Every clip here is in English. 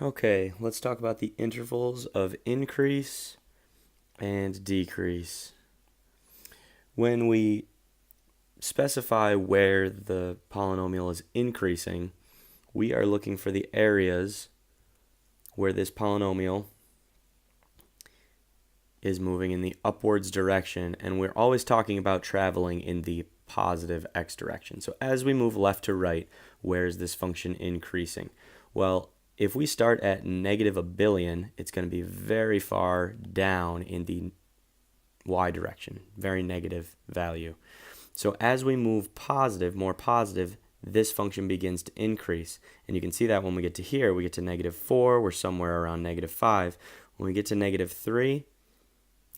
Okay, let's talk about the intervals of increase and decrease. When we specify where the polynomial is increasing, we are looking for the areas where this polynomial is moving in the upwards direction, and we're always talking about traveling in the positive x direction. So as we move left to right, where is this function increasing? Well, if we start at negative a billion, it's going to be very far down in the y direction, very negative value. So as we move positive, more positive, this function begins to increase. And you can see that when we get to here, we get to negative 4, we're somewhere around negative 5. When we get to negative 3,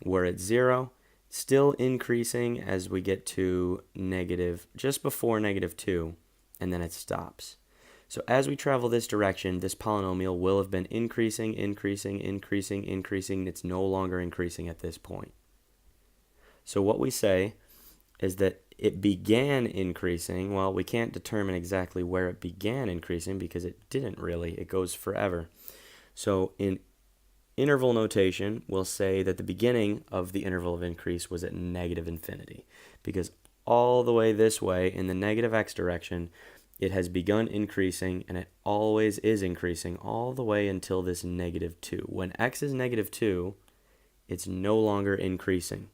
we're at 0, still increasing as we get to negative, just before negative 2, and then it stops. So as we travel this direction, this polynomial will have been increasing. It's no longer increasing at this point. So what we say is that it began increasing. Well, we can't determine exactly where it began increasing because it didn't really. It goes forever. So in interval notation, we'll say that the beginning of the interval of increase was at negative infinity, because all the way this way in the negative x direction, it has begun increasing, and it always is increasing all the way until this negative 2. When x is negative 2, it's no longer increasing.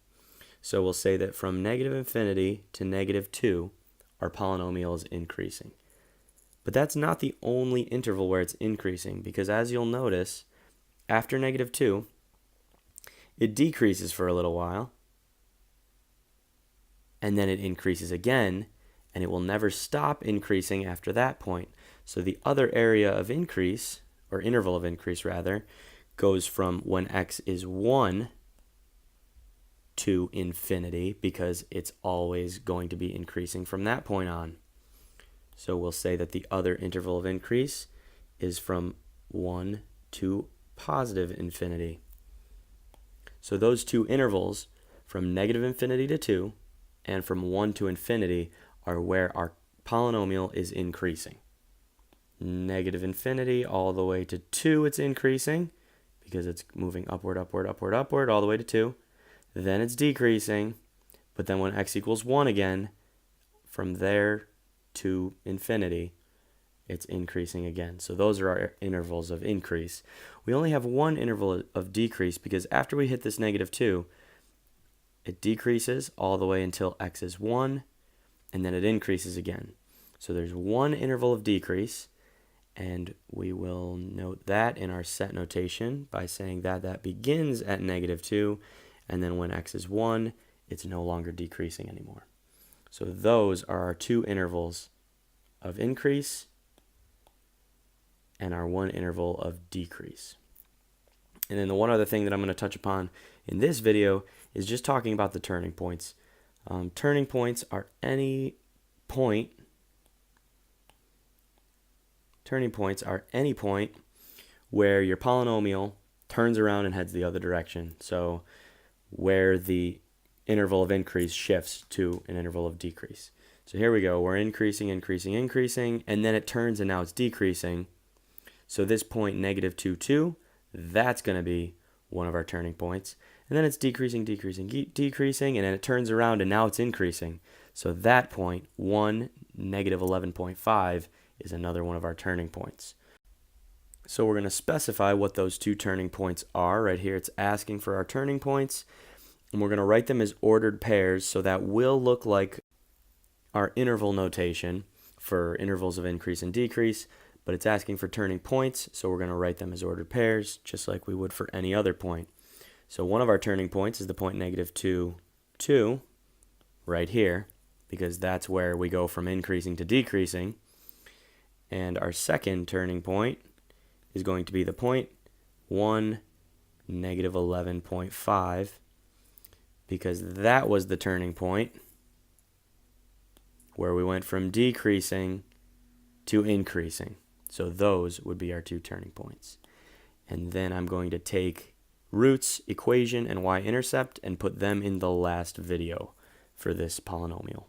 So we'll say that from negative infinity to negative 2, our polynomial is increasing. But that's not the only interval where it's increasing, because as you'll notice, after negative 2, it decreases for a little while, and then it increases again, and it will never stop increasing after that point. So the other area of increase, or interval of increase rather, goes from when x is 1 to infinity, because it's always going to be increasing from that point on. So we'll say that the other interval of increase is from 1 to positive infinity. So those two intervals, from negative infinity to 2 and from 1 to infinity, are where our polynomial is increasing. Negative infinity all the way to 2, it's increasing because it's moving upward all the way to 2. Then it's decreasing, but then when x equals 1 again, from there to infinity, it's increasing again. So those are our intervals of increase. We only have one interval of decrease because after we hit this negative 2, it decreases all the way until x is 1, and then it increases again. So there's one interval of decrease, and we will note that in our set notation by saying that that begins at negative 2, and then when x is 1, it's no longer decreasing anymore. So those are our two intervals of increase and our one interval of decrease. And then the one other thing that I'm going to touch upon in this video is just talking about the turning points. Turning points are any point where your polynomial turns around and heads the other direction. So where the interval of increase shifts to an interval of decrease. So here we go. We're increasing, and then it turns and now it's decreasing. So this point, negative 2, 2, that's going to be one of our turning points. And then it's decreasing, and then it turns around and now it's increasing. So that point, 1, negative 11.5, is another one of our turning points. So we're going to specify what those two turning points are. Right here it's asking for our turning points, and we're going to write them as ordered pairs, so that will look like our interval notation for intervals of increase and decrease, but it's asking for turning points, so we're going to write them as ordered pairs, just like we would for any other point. So one of our turning points is the point negative 2, 2, right here, because that's where we go from increasing to decreasing. And our second turning point is going to be the point 1, negative 11.5, because that was the turning point where we went from decreasing to increasing. So those would be our two turning points. And then I'm going to take roots, equation, and y-intercept and put them in the last video for this polynomial.